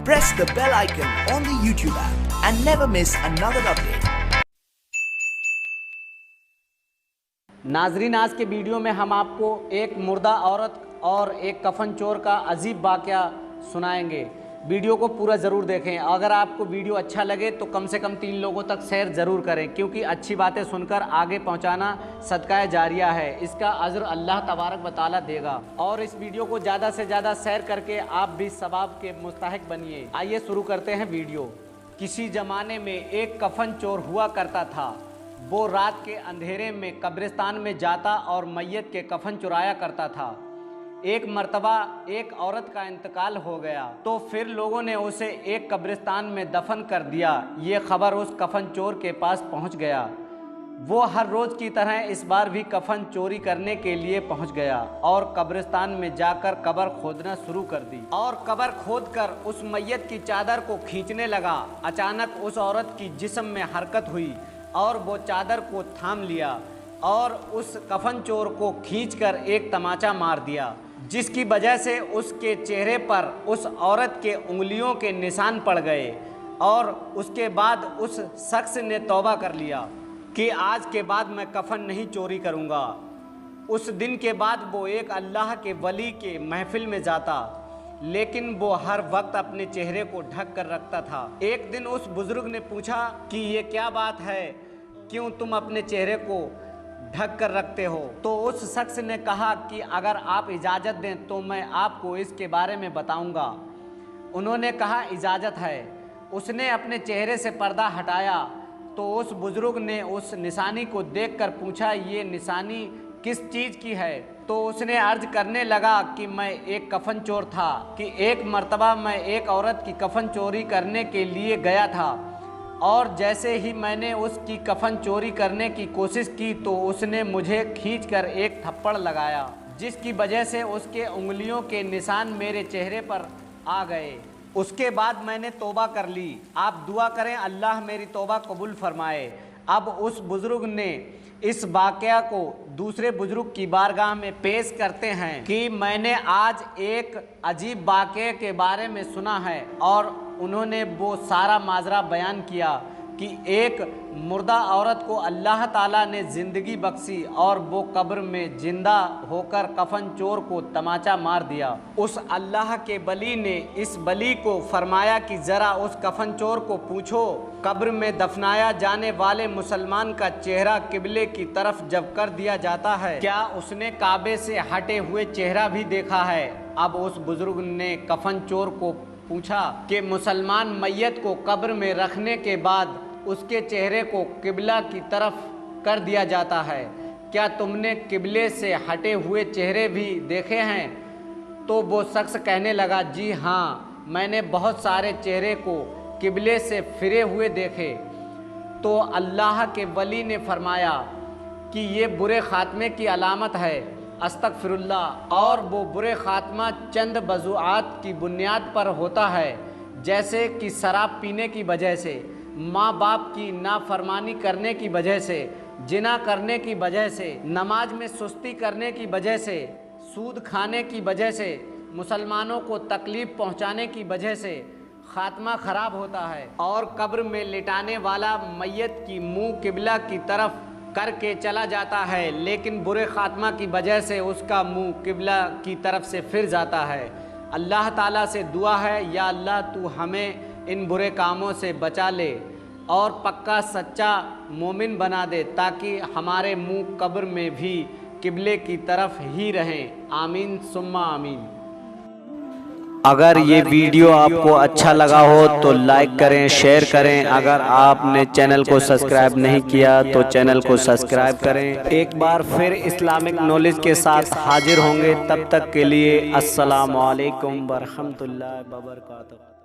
press the bell icon on the YouTube app and never miss another update. नाजरीन, आज के video में हम आपको एक मुर्दा औरत और एक कफन चोर का अजीब वाक़या सुनाएंगे। वीडियो को पूरा ज़रूर देखें। अगर आपको वीडियो अच्छा लगे तो कम से कम 3 लोगों तक शेयर ज़रूर करें, क्योंकि अच्छी बातें सुनकर आगे पहुंचाना सदका जारिया है। इसका अजर अल्लाह तबारक व तआला देगा। और इस वीडियो को ज़्यादा से ज़्यादा शेयर करके आप भी सवाब के मुस्तहिक बनिए। आइए शुरू करते हैं वीडियो। किसी ज़माने में एक कफन चोर हुआ करता था। वो रात के अंधेरे में कब्रिस्तान में जाता और मैयत के कफन चुराया करता था। एक मर्तबा एक औरत का इंतकाल हो गया तो फिर लोगों ने उसे एक कब्रिस्तान में दफन कर दिया। ये खबर उस कफन चोर के पास पहुंच गया। वो हर रोज़ की तरह इस बार भी कफन चोरी करने के लिए पहुंच गया और कब्रिस्तान में जाकर कब्र खोदना शुरू कर दी और कब्र खोदकर उस मैयत की चादर को खींचने लगा। अचानक उस औरत की जिस्म में हरकत हुई और वो चादर को थाम लिया और उस कफन चोर को खींचकर एक तमाचा मार दिया, जिसकी वजह से उसके चेहरे पर उस औरत के उंगलियों के निशान पड़ गए। और उसके बाद उस शख्स ने तौबा कर लिया कि आज के बाद मैं कफन नहीं चोरी करूँगा। उस दिन के बाद वो एक अल्लाह के वली के महफिल में जाता, लेकिन वो हर वक्त अपने चेहरे को ढक कर रखता था। एक दिन उस बुजुर्ग ने पूछा कि ये क्या बात है, क्यों तुम अपने चेहरे को ढक कर रखते हो? तो उस शख्स ने कहा कि अगर आप इजाज़त दें तो मैं आपको इसके बारे में बताऊंगा। उन्होंने कहा इजाज़त है। उसने अपने चेहरे से पर्दा हटाया तो उस बुजुर्ग ने उस निशानी को देखकर पूछा, ये निशानी किस चीज़ की है? तो उसने अर्ज करने लगा कि मैं एक कफन चोर था, कि एक मर्तबा मैं एक औरत की कफन चोरी करने के लिए गया था और जैसे ही मैंने उसकी कफन चोरी करने की कोशिश की तो उसने मुझे खींचकर एक थप्पड़ लगाया, जिसकी वजह से उसके उंगलियों के निशान मेरे चेहरे पर आ गए। उसके बाद मैंने तौबा कर ली। आप दुआ करें अल्लाह मेरी तौबा कबूल फरमाए। अब उस बुजुर्ग ने इस वाक़या को दूसरे बुजुर्ग की बारगाह में पेश करते हैं कि मैंने आज एक अजीब वाक़े के बारे में सुना है। और उन्होंने वो सारा माजरा बयान किया कि एक मुर्दा औरत को अल्लाह ताला ने ज़िंदगी बख्शी और वो कब्र में ज़िंदा होकर कफन चोर को तमाचा मार दिया। उस अल्लाह के वली ने इस वली को फरमाया कि ज़रा उस कफन चोर को पूछो, कब्र में दफनाया जाने वाले मुसलमान का चेहरा किबले की तरफ जब कर दिया जाता है, क्या उसने काबे से हटे हुए चेहरा भी देखा है? अब उस बुजुर्ग ने कफन चोर को पूछा कि मुसलमान मैयत को कब्र में रखने के बाद उसके चेहरे को किबला की तरफ कर दिया जाता है, क्या तुमने किबले से हटे हुए चेहरे भी देखे हैं? तो वो शख्स कहने लगा, जी हाँ, मैंने बहुत सारे चेहरे को किबले से फिरे हुए देखे। तो अल्लाह के वली ने फरमाया कि ये बुरे ख़ात्मे की अलामत है, अस्तगफिरुल्लाह। और वो बुरे ख़ात्मा चंद वज़ूआत की बुनियाद पर होता है, जैसे कि शराब पीने की वजह से, माँ बाप की नाफरमानी करने की वजह से, जिना करने की वजह से, नमाज में सुस्ती करने की वजह से, सूद खाने की वजह से, मुसलमानों को तकलीफ़ पहुँचाने की वजह से ख़ात्मा ख़राब होता है। और कब्र में लिटाने वाला मैयत की मुँह किबला की तरफ करके चला जाता है, लेकिन बुरे ख़ात्मा की वजह से उसका मुंह किबला की तरफ से फिर जाता है। अल्लाह ताला से दुआ है, या अल्लाह तू हमें इन बुरे कामों से बचा ले और पक्का सच्चा मोमिन बना दे, ताकि हमारे मुंह कब्र में भी किबले की तरफ ही रहें। आमीन सुम्मा आमीन। अगर ये वीडियो आपको अच्छा लगा हो तो लाइक करें, शेयर करें। अगर आपने चैनल को सब्सक्राइब नहीं किया तो चैनल को सब्सक्राइब करें। एक बार फिर इस्लामिक नॉलेज के साथ हाजिर होंगे, तब तक के लिए अस्सलाम वालेकुम व रहमतुल्लाहि व बरकातहू।